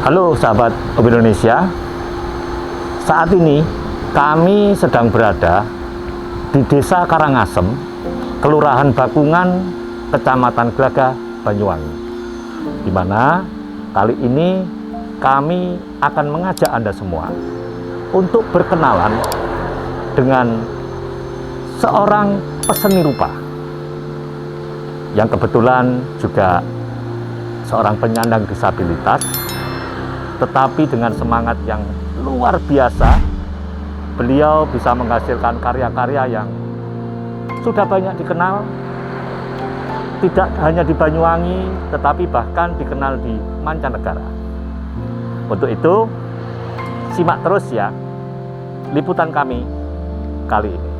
Halo sahabat Hobi Indonesia, saat ini kami sedang berada di Desa Karangasem, Kelurahan Bakungan, Kecamatan Glagah, Banyuwangi, di mana kali ini kami akan mengajak Anda semua untuk berkenalan dengan seorang peseni rupa yang kebetulan juga seorang penyandang disabilitas, tetapi dengan semangat yang luar biasa, beliau bisa menghasilkan karya-karya yang sudah banyak dikenal, tidak hanya di Banyuwangi, tetapi bahkan dikenal di mancanegara. Untuk itu, simak terus ya liputan kami kali ini.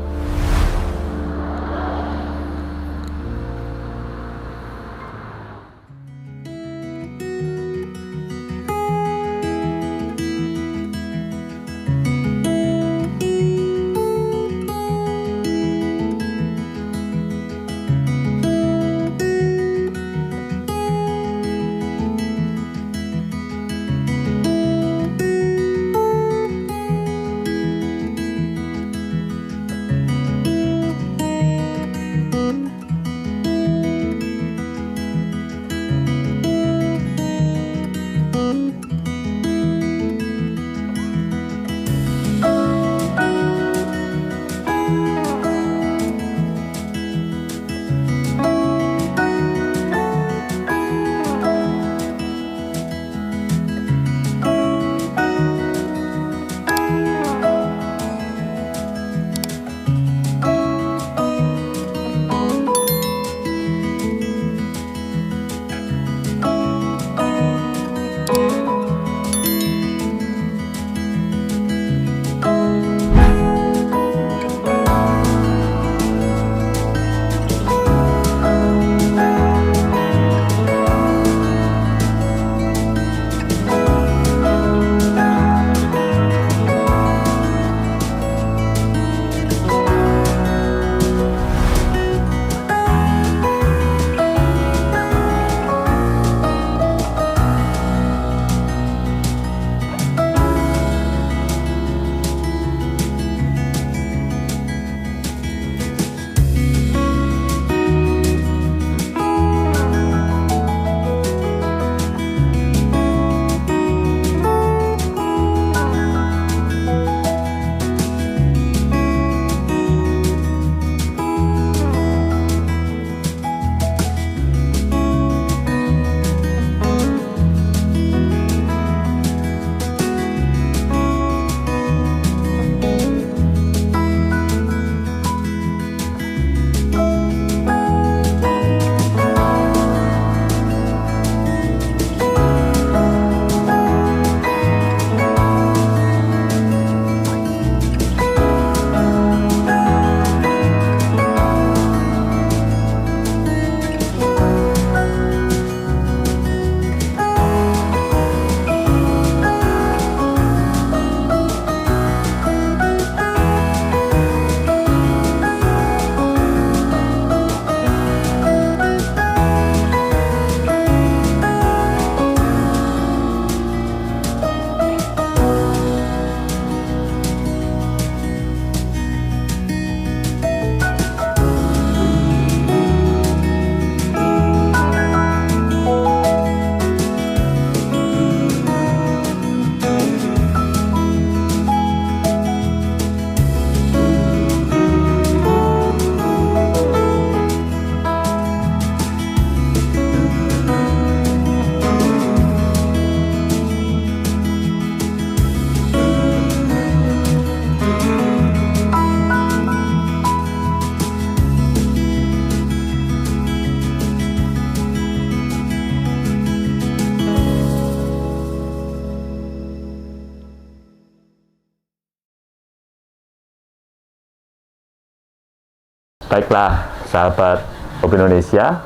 Baiklah sahabat Hobi Indonesia,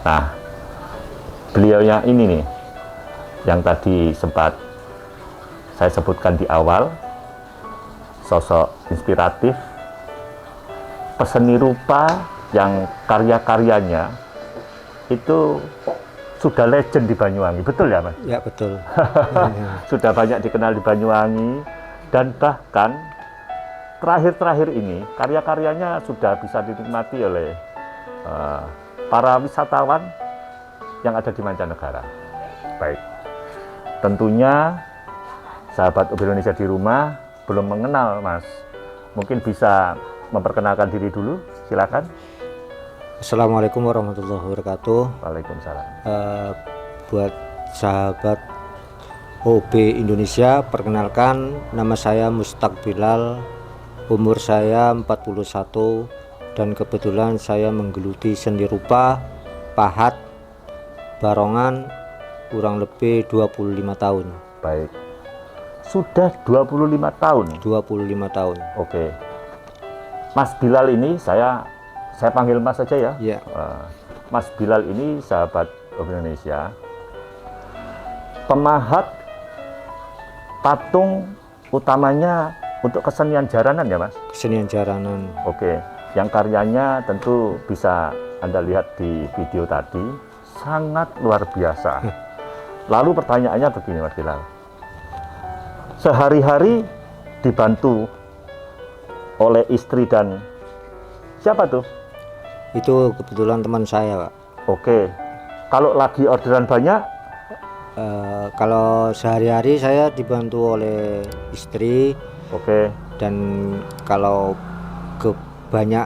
nah beliaunya ini nih yang tadi sempat saya sebutkan di awal, sosok inspiratif, peseni rupa yang karya-karyanya itu sudah legend di Banyuwangi, betul ya Mas? Ya betul. Sudah banyak dikenal di Banyuwangi, dan bahkan terakhir-terakhir ini karya-karyanya sudah bisa dinikmati oleh para wisatawan yang ada di mancanegara. Baik, tentunya sahabat UB Indonesia di rumah belum mengenal Mas, mungkin bisa memperkenalkan diri dulu, silakan. Assalamualaikum warahmatullahi wabarakatuh. Waalaikumsalam. Buat sahabat OB Indonesia, perkenalkan nama saya Mustaq Bilal, umur saya 41, dan kebetulan saya menggeluti seni rupa, pahat, barongan kurang lebih 25 tahun. Baik. Sudah 25 tahun. 25 tahun. Oke. Mas Bilal ini saya panggil Mas saja ya. Ya. Mas Bilal ini sahabat OB Indonesia, pemahat patung utamanya untuk kesenian jaranan ya Mas? Kesenian jaranan. Oke, yang karyanya tentu bisa Anda lihat di video tadi, sangat luar biasa. Lalu pertanyaannya begini Mas Bilal, sehari-hari dibantu oleh istri dan siapa tuh? Itu kebetulan teman saya, Pak. Oke, kalau lagi orderan banyak? Kalau sehari-hari saya dibantu oleh istri. Oke. Dan kalau banyak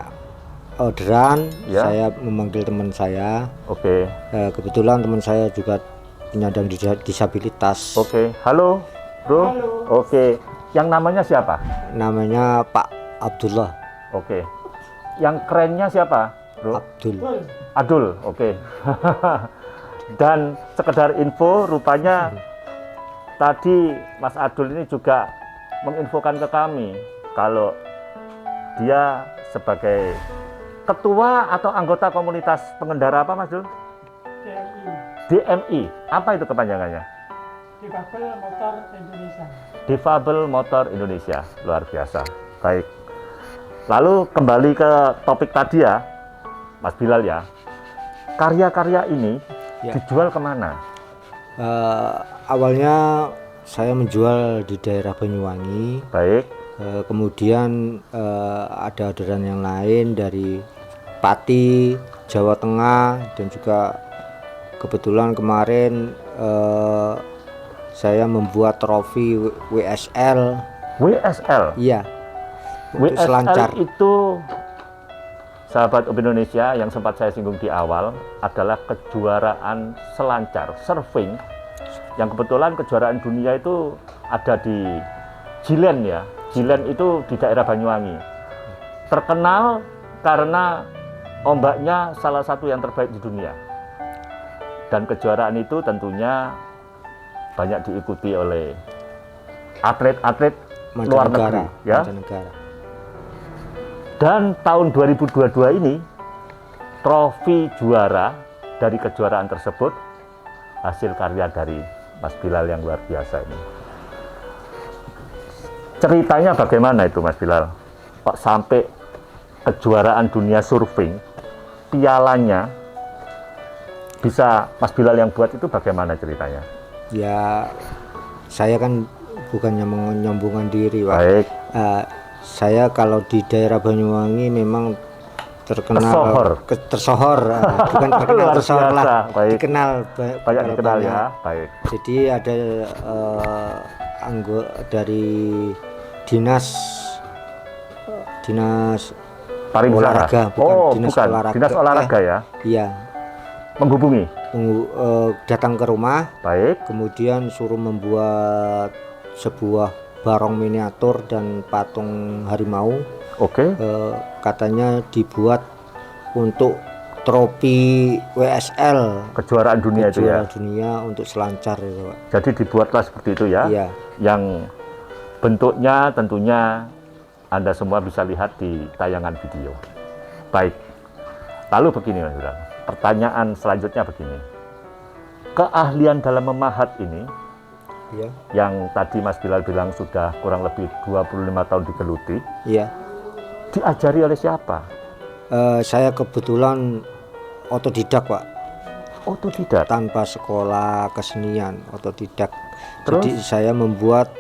orderan, Ya. saya memanggil teman saya. Oke. Kebetulan teman saya juga penyandang disabilitas. Oke. Halo, bro. Halo. Oke. Yang namanya siapa? Namanya Pak Abdullah. Oke. Yang kerennya siapa, bro? Abdul. Adul. Oke. Dan sekedar info, rupanya tadi Mas Adul ini juga menginfokan ke kami kalau dia sebagai ketua atau anggota komunitas pengendara apa Mas Dul? DMI, DMI. Apa itu kepanjangannya? Difabel Motor Indonesia. Difabel Motor Indonesia. Luar biasa. Baik. Lalu kembali ke topik tadi ya, Mas Bilal ya. Karya-karya ini Ya. dijual kemana? Awalnya saya menjual di daerah Banyuwangi. Baik. Kemudian ada orderan yang lain dari Pati, Jawa Tengah, dan juga kebetulan kemarin saya membuat trofi WSL. WSL. Iya. Untuk WSL selancar. itu sahabat UB Indonesia yang sempat saya singgung di awal adalah kejuaraan selancar surfing yang kebetulan kejuaraan dunia itu ada di Jilen ya. Jilen itu di daerah Banyuwangi. Terkenal karena ombaknya salah satu yang terbaik di dunia. Dan kejuaraan itu tentunya banyak diikuti oleh atlet-atlet luar negeri ya. Mancanegara. Dan tahun 2022 ini trofi juara dari kejuaraan tersebut hasil karya dari Mas Bilal yang luar biasa ini. Ceritanya bagaimana itu Mas Bilal? Kok sampai kejuaraan dunia surfing, pialanya bisa Mas Bilal yang buat itu bagaimana ceritanya? Ya, saya kan bukannya menyombongkan diri, Pak. Baik. Saya kalau di daerah Banyuwangi memang terkenal tersohor. Bukan terkenal, Luar tersohor lah. biasa. Baik. Dikenal Banyak dikenal ya. Baik. Jadi ada anggota dari dinas Pariwisata. olahraga, Dinas olahraga ya. Iya. Menghubungi. Datang ke rumah, Baik. kemudian suruh membuat sebuah barong miniatur dan patung harimau. Oke. Katanya dibuat untuk trofi WSL, Kejuaraan dunia itu ya. kejuaraan dunia untuk selancar itu, Pak. Jadi dibuatlah seperti itu ya. Iya. Yang bentuknya tentunya Anda semua bisa lihat di tayangan video. Baik. Lalu begini Mas Bilal. Pertanyaan selanjutnya begini. Keahlian dalam memahat ini Iya. yang tadi Mas Bilal bilang sudah kurang lebih 25 tahun digeluti, Iya. diajari oleh siapa? Saya kebetulan otodidak, Pak. Otodidak. tanpa sekolah kesenian, otodidak. Terus? Jadi saya membuat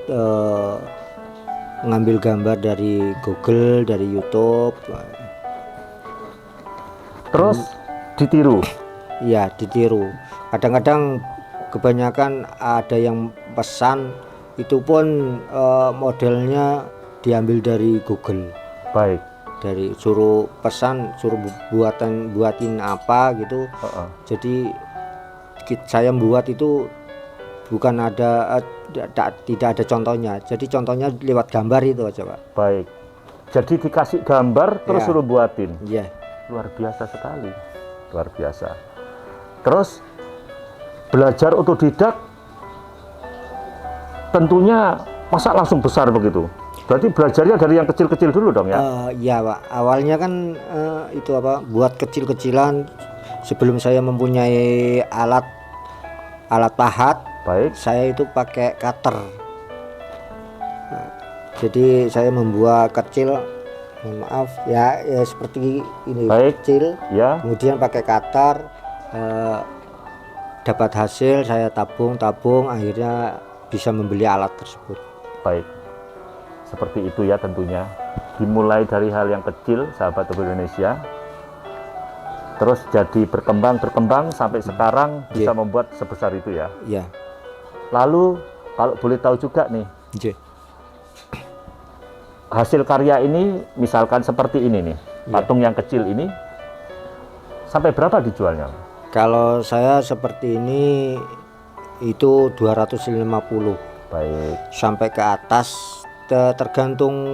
mengambil gambar dari Google, dari YouTube. Terus ditiru. Ya, ditiru. Kadang-kadang kebanyakan ada yang pesan itu pun modelnya diambil dari Google. Baik. Dari suruh pesan, suruh buatin apa gitu. Heeh. Jadi saya membuat itu bukan ada tidak ada contohnya. Jadi contohnya lewat gambar itu aja, Pak. Baik. Jadi dikasih gambar terus Ya. suruh buatin. Iya. Luar biasa sekali. Luar biasa. Terus belajar otodidak tentunya masa langsung besar begitu. Berarti belajarnya dari yang kecil-kecil dulu dong ya? Iya, Pak. Awalnya kan itu apa? Buat kecil-kecilan sebelum saya mempunyai alat pahat. Baik. Saya itu pakai cutter. Nah, jadi saya membuat kecil, mohon maaf ya, seperti ini. Baik. Kecil, Ya. kemudian pakai cutter, dapat hasil, saya tabung, akhirnya bisa membeli alat tersebut. Baik. Seperti itu ya tentunya. Dimulai dari hal yang kecil, sahabat Tubuh Indonesia. Terus jadi berkembang sampai sekarang bisa Iya. membuat sebesar itu ya. Ya, Lalu kalau boleh tahu juga nih, J. hasil karya ini misalkan seperti ini nih, patung yang kecil ini sampai berapa dijualnya? Kalau saya seperti ini itu 250 Baik. sampai ke atas, tergantung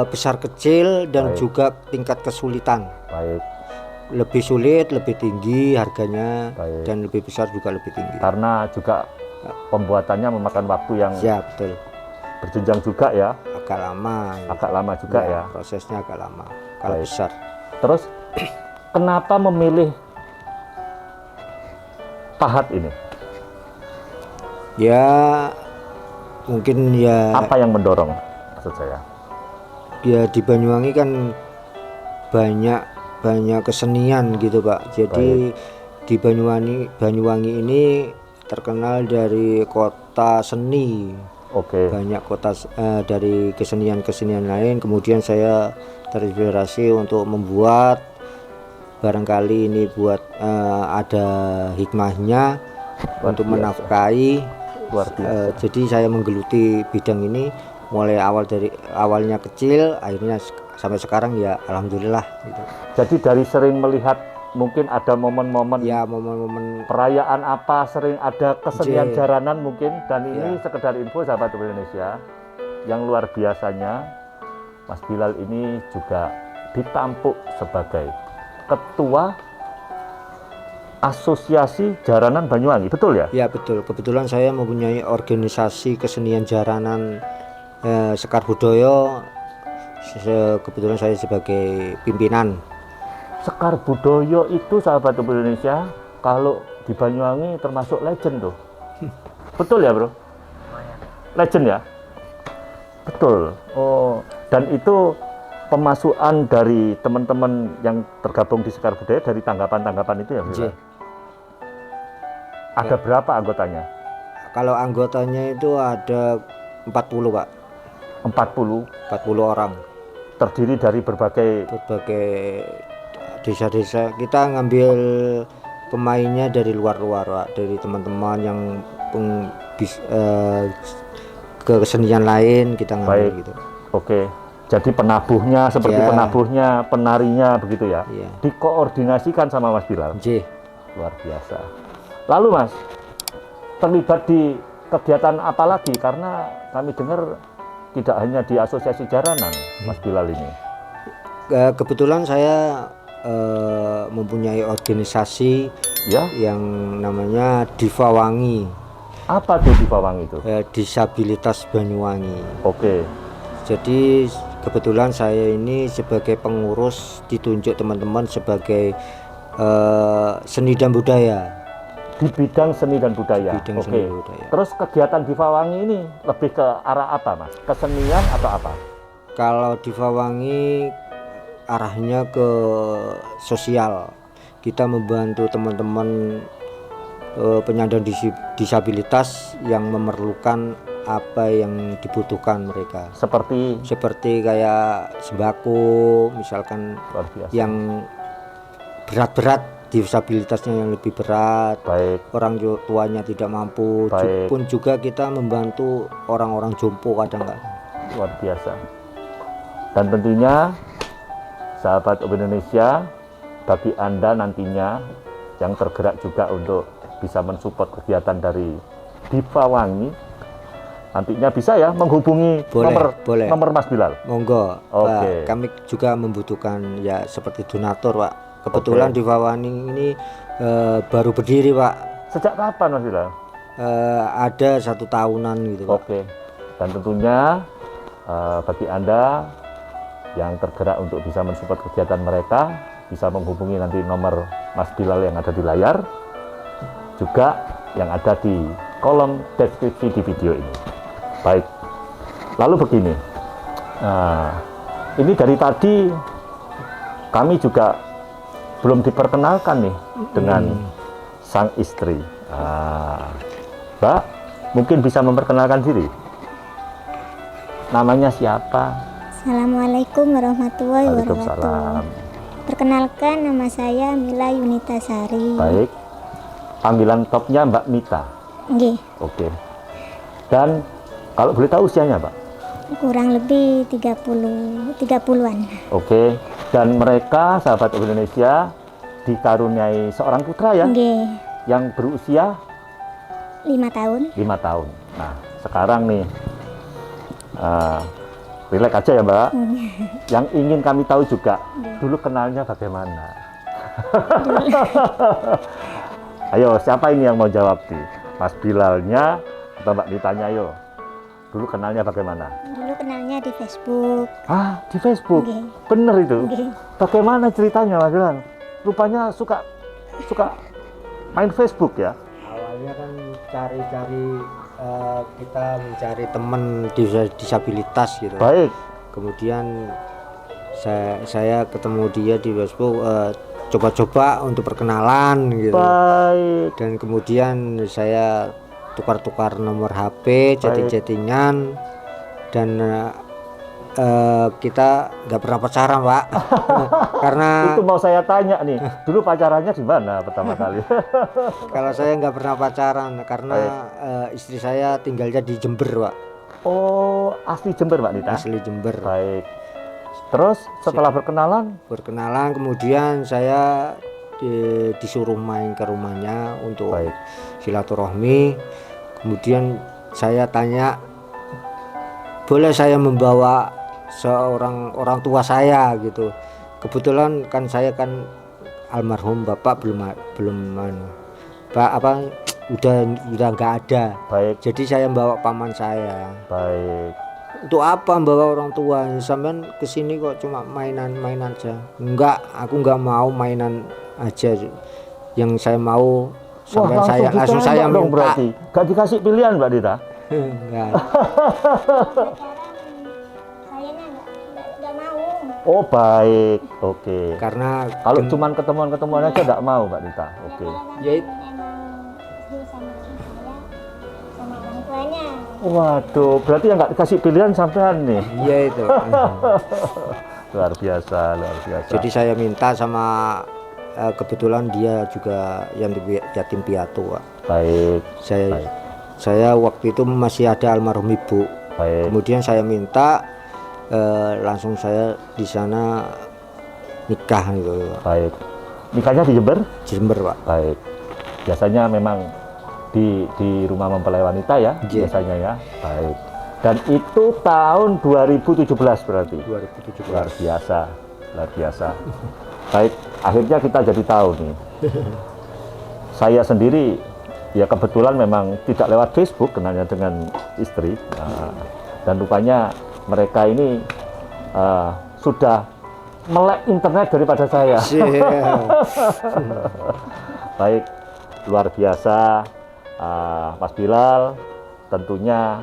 besar kecil dan Baik. juga tingkat kesulitan. Baik. Lebih sulit, lebih tinggi harganya. Baik. Dan lebih besar juga lebih tinggi. Karena juga pembuatannya memakan waktu yang Ya, betul. berjenjang juga ya, Agak lama. agak lama juga ya. Prosesnya agak lama kalau Baik. besar. Terus kenapa memilih pahat ini? Ya, mungkin ya, Apa yang mendorong maksud saya? ya di Banyuwangi kan banyak kesenian gitu, Pak. Jadi di Banyuwangi ini terkenal dari kota seni. Oke. Banyak kota dari kesenian lain. Kemudian saya terinspirasi untuk membuat, barangkali ini buat ada hikmahnya Luar untuk biasa. menafkahi. Luar biasa. Jadi saya menggeluti bidang ini mulai awalnya kecil, akhirnya sampai sekarang ya alhamdulillah gitu. Jadi dari sering melihat mungkin ada momen-momen Ya, momen-momen perayaan apa, sering ada kesenian J. jaranan mungkin, dan ini Ya. sekedar info sahabat Tubuh Indonesia, yang luar biasanya Mas Bilal ini juga ditampuk sebagai ketua Asosiasi Jaranan Banyuwangi, betul ya? Ya, betul. Kebetulan saya mempunyai organisasi kesenian jaranan Sekar Budaya. Kebetulan saya sebagai pimpinan. Sekar Budaya itu sahabat Tubuh Indonesia kalau di Banyuwangi termasuk legend tuh. Betul ya, Bro? Legend ya? Betul. Oh, dan itu pemasukan dari teman-teman yang tergabung di Sekar Budaya dari tanggapan-tanggapan itu ya, Bro? J. Ada berapa anggotanya? Kalau anggotanya itu ada 40, Pak. 40, 40 orang. terdiri dari berbagai Berbagai desa-desa. Kita ngambil pemainnya dari luar-luar, Pak. Dari teman-teman yang ke kesenian lain kita ngambil Baik. gitu. Oke. Jadi penabuhnya seperti Ya. penabuhnya, penarinya begitu ya. Iya. Dikoordinasikan sama Mas Bilal. J. Luar biasa. Lalu Mas, terlibat di kegiatan apa lagi? Karena kami dengar tidak hanya di Asosiasi Jaranan, Mas Bilal ini. Kebetulan saya mempunyai organisasi Ya, yang namanya Divawangi, apa tuh di Bawang itu? Disabilitas Banyuwangi. Oke, Jadi kebetulan saya ini sebagai pengurus ditunjuk teman-teman sebagai seni dan budaya. di bidang seni dan budaya. Bidang Oke. seni dan budaya. Terus kegiatan di Bawang ini lebih ke arah apa, Mas? Kesenian atau apa? Kalau Divawangi arahnya ke sosial. kita membantu teman-teman penyandang disabilitas yang memerlukan apa yang dibutuhkan mereka. Seperti kayak sembako, misalkan Luar biasa. yang berat-berat, disabilitasnya yang lebih berat, Baik. orang tuanya tidak mampu, Baik. pun juga kita membantu orang-orang jompo kadang-kadang. Luar biasa. Dan tentunya sahabat Up Indonesia, bagi Anda nantinya yang tergerak juga untuk bisa mensupport kegiatan dari Diva Wangi, nantinya bisa ya menghubungi Boleh. nomor Mas Bilal. Monggo, Oke. Pak. Kami juga membutuhkan ya seperti donatur, Pak. Kebetulan Oke. di Fawani ini baru berdiri, Pak. Sejak kapan Mas Bilal? Ada 1 tahunan gitu, Pak. Oke. Dan tentunya bagi Anda yang tergerak untuk bisa mensupport kegiatan mereka, bisa menghubungi nanti nomor Mas Bilal yang ada di layar, juga yang ada di kolom deskripsi di video ini. Baik, lalu begini, ini dari tadi kami juga belum diperkenalkan nih dengan sang istri. Mbak, mungkin bisa memperkenalkan diri. Namanya siapa? Assalamualaikum warahmatullahi wabarakatuh. Waalaikumsalam. Perkenalkan, nama saya Mila Yunita Sari. Baik, panggilan topnya Mbak Mita. Nggih, Oke. Dan kalau boleh tahu usianya, Pak? kurang lebih 30-an. Oke. Dan mereka sahabat Up Indonesia dikaruniai seorang putra ya, Nggih, yang berusia 5 tahun. 5 tahun. Nah, sekarang nih relax aja ya, Mbak. Yang ingin kami tahu juga, dulu kenalnya bagaimana? Ayo, siapa ini yang mau jawab nih? Mas Bilalnya atau Mbak Mitanya? Ayo. Dulu kenalnya bagaimana? Dulu kenalnya di Facebook. Ah, di Facebook. Nggih. Bener itu. Nggih. Bagaimana ceritanya, Mas Bilal? Rupanya suka main Facebook ya? Awalnya kan cari-cari, kita mencari teman disabilitas gitu. Baik. Kemudian saya ketemu dia di Facebook, coba-coba untuk perkenalan gitu. Baik. Dan kemudian saya tukar-tukar nomor HP, chatting-chattingan, dan kita nggak pernah pacaran, Pak. Karena Itu mau saya tanya nih, dulu pacarannya di mana pertama kali? kalau saya nggak pernah pacaran karena istri saya tinggalnya di Jember, Pak. Oh, asli Jember, Mbak Nita? Asli Jember. Baik. Terus setelah berkenalan? Berkenalan, kemudian saya disuruh main ke rumahnya untuk Baik. silaturahmi. Kemudian saya tanya, boleh saya membawa seorang orang tua saya gitu. Kebetulan kan saya kan almarhum bapak belum udah nggak ada. Baik. Jadi saya membawa paman saya. Baik. Untuk apa membawa orang tua? Sampean kesini kok cuma mainan aja. Enggak, aku nggak mau mainan aja. Yang saya mau sampai langsung saya dong minta. berarti. Gak dikasih pilihan, Mbak Nita? Enggak. Sayanya nggak mau. Oh, baik. Oke. Karena Kalau cuman ketemuan aja enggak mau, Mbak Nita. Oke. ya Emang serius sama saya, sama orang tuanya. Waduh, berarti yang nggak dikasih pilihan sampean nih. iya itu. Luar biasa, luar biasa. Jadi saya minta sama kebetulan dia juga yatim piatu, Pak. Baik, baik. Saya waktu itu masih ada almarhum ibu. Baik. Kemudian saya minta langsung saya di sana nikah gitu, Pak. Baik. Nikahnya di Jember? Jember, Pak. Baik. Biasanya memang di rumah mempelai wanita ya, Iya. biasanya ya. Baik. Dan itu tahun 2017 berarti. 2017. Luar biasa, luar biasa. Baik, akhirnya kita jadi tahu nih. Saya sendiri ya kebetulan memang tidak lewat Facebook kenalnya dengan istri. Nah, dan rupanya mereka ini sudah melek internet daripada saya. Baik, luar biasa, Mas Bilal. Tentunya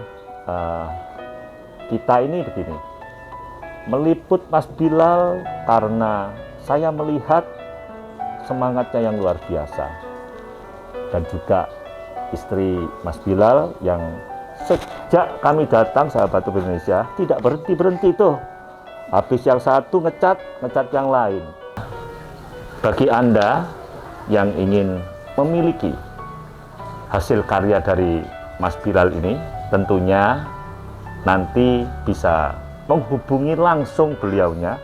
kita ini begini, meliput Mas Bilal karena saya melihat semangatnya yang luar biasa. Dan juga istri Mas Bilal yang sejak kami datang sahabat Tubuh Indonesia tidak berhenti tuh. Habis yang satu ngecat yang lain. Bagi Anda yang ingin memiliki hasil karya dari Mas Bilal ini, tentunya nanti bisa menghubungi langsung beliaunya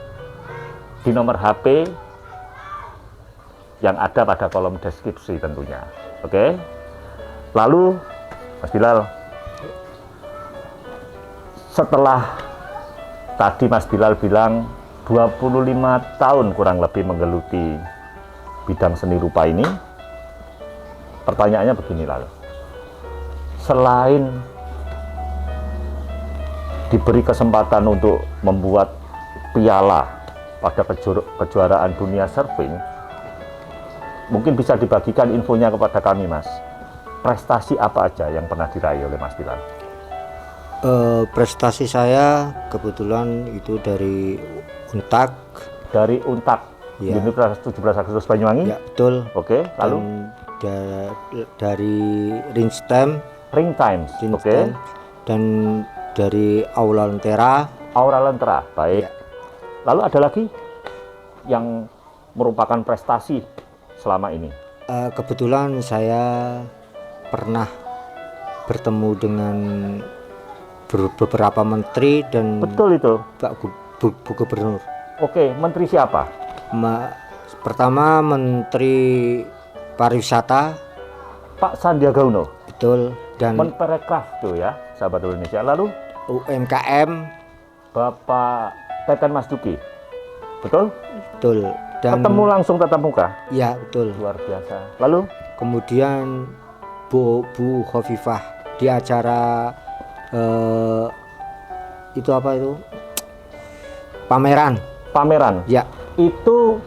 di nomor HP yang ada pada kolom deskripsi tentunya. Oke. Lalu Mas Bilal, setelah tadi Mas Bilal bilang 25 tahun kurang lebih menggeluti bidang seni rupa ini, pertanyaannya begini lalu. Selain diberi kesempatan untuk membuat piala pada kejuaraan dunia surfing, mungkin bisa dibagikan infonya kepada kami, Mas. Prestasi apa aja yang pernah diraih oleh Mas Bilal? Prestasi saya kebetulan itu dari Untak. Dari Untak, Ya. Universitas 17 Agustus Banyuwangi? Ya, betul. Oke, lalu? Dan dari Ringstem, Ring Times, oke. dan dari Aula Lentera. Aura Lentera, baik. Ya. Lalu ada lagi yang merupakan prestasi selama ini? Kebetulan saya pernah bertemu dengan beberapa menteri dan Betul itu. Pak Gubernur. Oke, menteri siapa? Pertama Menteri Pariwisata, Pak Sandiaga Uno. betul, dan Menparekraf tuh ya, sahabat Indonesia. Lalu UMKM, Bapak Teten Mas Duki. Betul? betul, dan Ketemu langsung tatap muka. ya betul. Luar biasa. Lalu Kemudian Bu Khofifah di acara itu apa itu? Pameran. pameran. Ya, Itu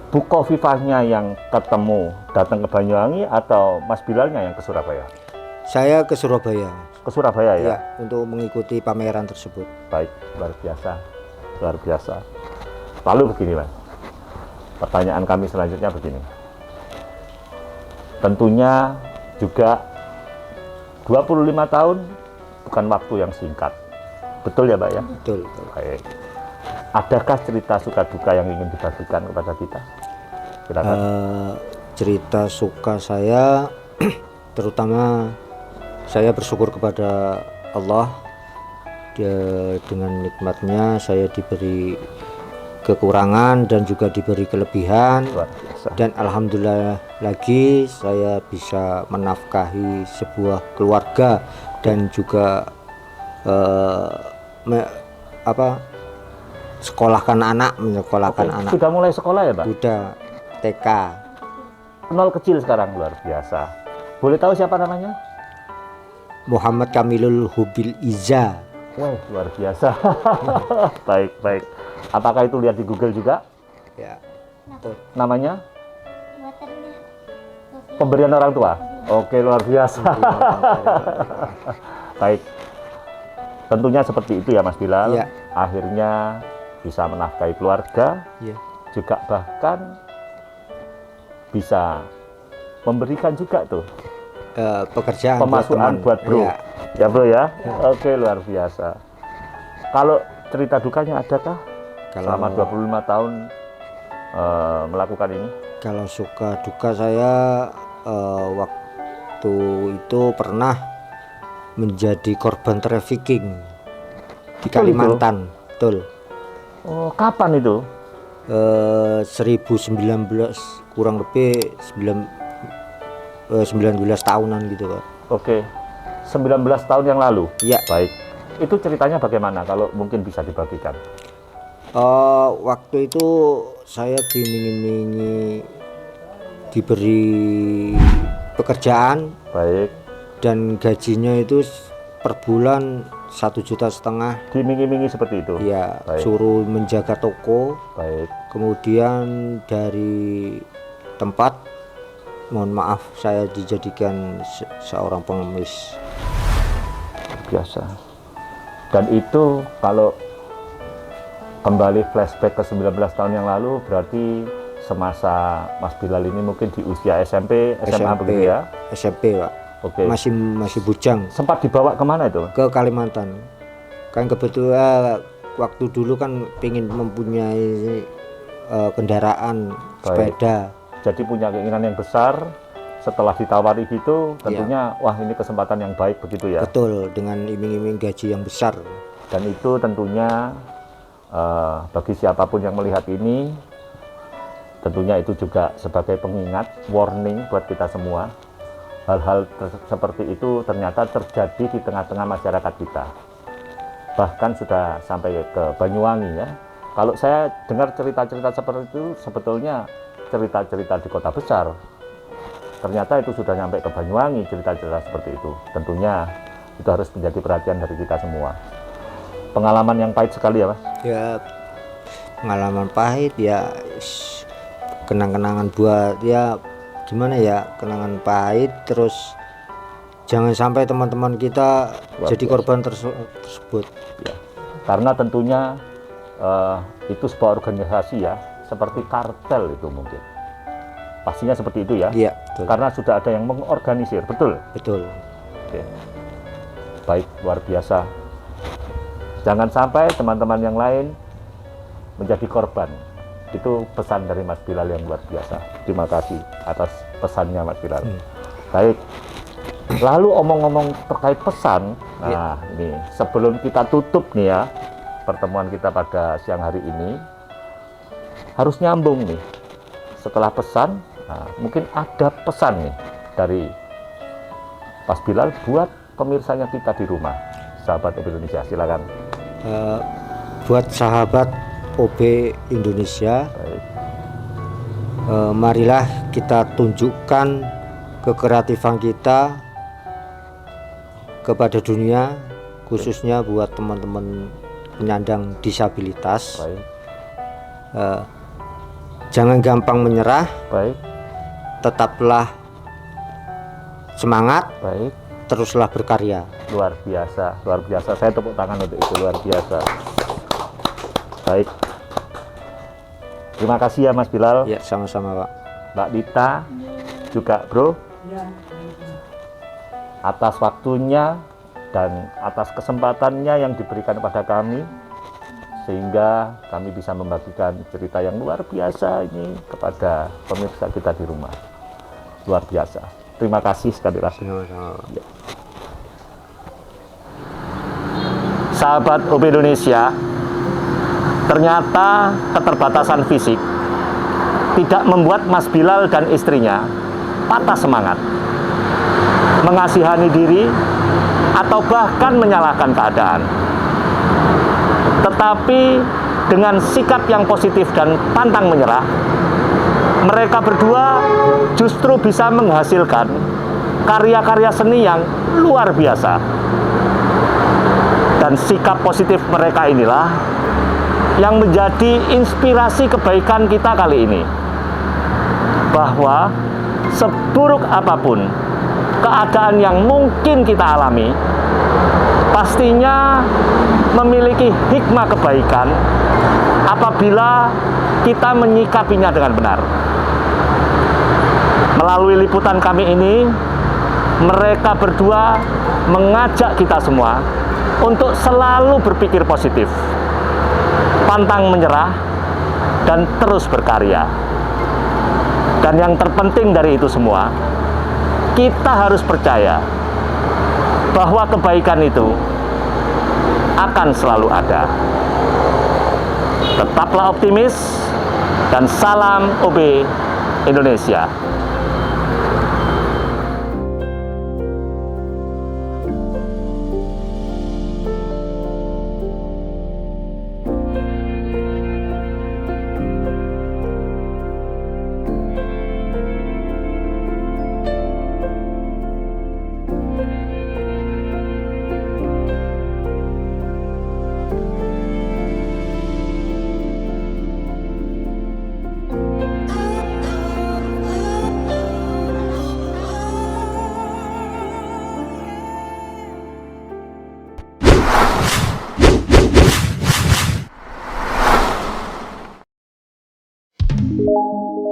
Bu Khofifahnya yang ketemu datang ke Banyuwangi atau Mas Bilalnya yang ke Surabaya? saya ke Surabaya. Ke Surabaya ya? Ya, untuk mengikuti pameran tersebut. Baik, luar biasa. Luar biasa. Lalu begini, Mas. Pertanyaan kami selanjutnya begini. Tentunya juga 25 tahun bukan waktu yang singkat. Betul ya, Mbak ya? Betul, betul. Baik. Adakah cerita suka duka yang ingin dibagikan kepada kita? Silakan. Cerita suka saya terutama saya bersyukur kepada Allah. Dengan nikmatnya saya diberi kekurangan dan juga diberi kelebihan, Luar biasa. dan alhamdulillah lagi saya bisa menafkahi sebuah keluarga dan juga menyekolahkan Oke, anak. sudah mulai sekolah ya, Pak? Udah TK. Nol kecil sekarang, luar biasa. Boleh tahu siapa namanya? Muhammad Kamilul Hubil Iza. Wow, luar biasa. Baik, baik. Apakah itu lihat di Google juga? Ya. Namanya? Waternya Pemberian orang tua? Oke, luar biasa. Baik. Tentunya seperti itu ya, Mas Bilal. Ya. Akhirnya bisa menafkahi keluarga, Ya. juga bahkan bisa memberikan juga tuh Pekerjaan pemasukan buat bro. Ya. Ya bro ya. Oke, luar biasa. Kalau cerita dukanya adakah selama 25 tahun melakukan ini? Kalau suka duka saya waktu itu pernah menjadi korban trafficking di Betul itu? Kalimantan. Betul. Oh, kapan itu? 1019 kurang lebih 19 tahunan gitu, Pak. Oke. 19 tahun yang lalu. Ya. Baik. Itu ceritanya bagaimana kalau mungkin bisa dibagikan? Waktu itu saya diiming-imingi diberi pekerjaan Baik. dan gajinya itu per bulan 1,5 juta. Diiming-imingi seperti itu. Ya, Baik. suruh menjaga toko. Baik. Kemudian dari tempat, mohon maaf, saya dijadikan seorang pengemis. Biasa. Dan itu kalau kembali flashback ke 19 tahun yang lalu berarti semasa Mas Bilal ini mungkin di usia SMP, SMA begitu ya? SMP Pak. Oke. Masih bujang. Sempat dibawa kemana itu? Ke Kalimantan. Kan kebetulan waktu dulu kan pengen mempunyai kendaraan Baik. sepeda. Jadi punya keinginan yang besar. Setelah ditawari gitu, tentunya wah ini kesempatan yang baik begitu ya. Betul, dengan iming-iming gaji yang besar. Dan itu tentunya bagi siapapun yang melihat ini, tentunya itu juga sebagai pengingat, warning buat kita semua. Hal-hal seperti itu ternyata terjadi di tengah-tengah masyarakat kita. Bahkan sudah sampai ke Banyuwangi ya. Kalau saya dengar cerita-cerita seperti itu, sebetulnya cerita-cerita di kota besar. Ternyata itu sudah sampai ke Banyuwangi, cerita-cerita seperti itu. Tentunya itu harus menjadi perhatian dari kita semua. Pengalaman yang pahit sekali ya Mas? Ya, pengalaman pahit ya, kenang-kenangan buat ya gimana ya, kenangan pahit. Terus jangan sampai teman-teman kita jadi korban tersebut ya. Karena tentunya itu sebuah organisasi ya, seperti kartel itu mungkin pastinya seperti itu ya. Iya, betul. Karena sudah ada yang mengorganisir, betul? Oke. Baik, luar biasa. Jangan sampai teman-teman yang lain menjadi korban. Itu pesan dari Mas Bilal yang luar biasa. Terima kasih atas pesannya Mas Bilal. Baik. Lalu omong-omong terkait pesan, nah ini sebelum kita tutup nih ya pertemuan kita pada siang hari ini, harus nyambung nih. Setelah pesan, nah, mungkin ada pesan nih dari Mas Bilal buat pemirsanya kita di rumah, sahabat OB Indonesia. Silakan. Buat sahabat OB Indonesia, Baik. Marilah kita tunjukkan kekreatifan kita kepada dunia, khususnya buat teman-teman penyandang disabilitas. Baik. Jangan gampang menyerah, Baik. tetaplah semangat, Baik. teruslah berkarya. Luar biasa, luar biasa. Saya tepuk tangan untuk itu, luar biasa. Baik. Terima kasih ya Mas Bilal, Ya, sama-sama Pak. Mbak Dita, juga Bro, Ya, atas waktunya dan atas kesempatannya yang diberikan kepada kami, sehingga kami bisa membagikan cerita yang luar biasa ini kepada pemirsa kita di rumah. Luar biasa. Terima kasih sekali lagi. Sama-sama Pak. Sahabat OB Indonesia, ternyata keterbatasan fisik tidak membuat Mas Bilal dan istrinya patah semangat, mengasihani diri, atau bahkan menyalahkan keadaan. Tetapi dengan sikap yang positif dan pantang menyerah, mereka berdua justru bisa menghasilkan karya-karya seni yang luar biasa. Dan sikap positif mereka inilah yang menjadi inspirasi kebaikan kita kali ini. Bahwa seburuk apapun keadaan yang mungkin kita alami, pastinya memiliki hikmah kebaikan apabila kita menyikapinya dengan benar. Melalui liputan kami ini, mereka berdua mengajak kita semua untuk selalu berpikir positif, pantang menyerah, dan terus berkarya. Dan yang terpenting dari itu semua, kita harus percaya bahwa kebaikan itu akan selalu ada. Tetaplah optimis, dan salam OB Indonesia. Cuk.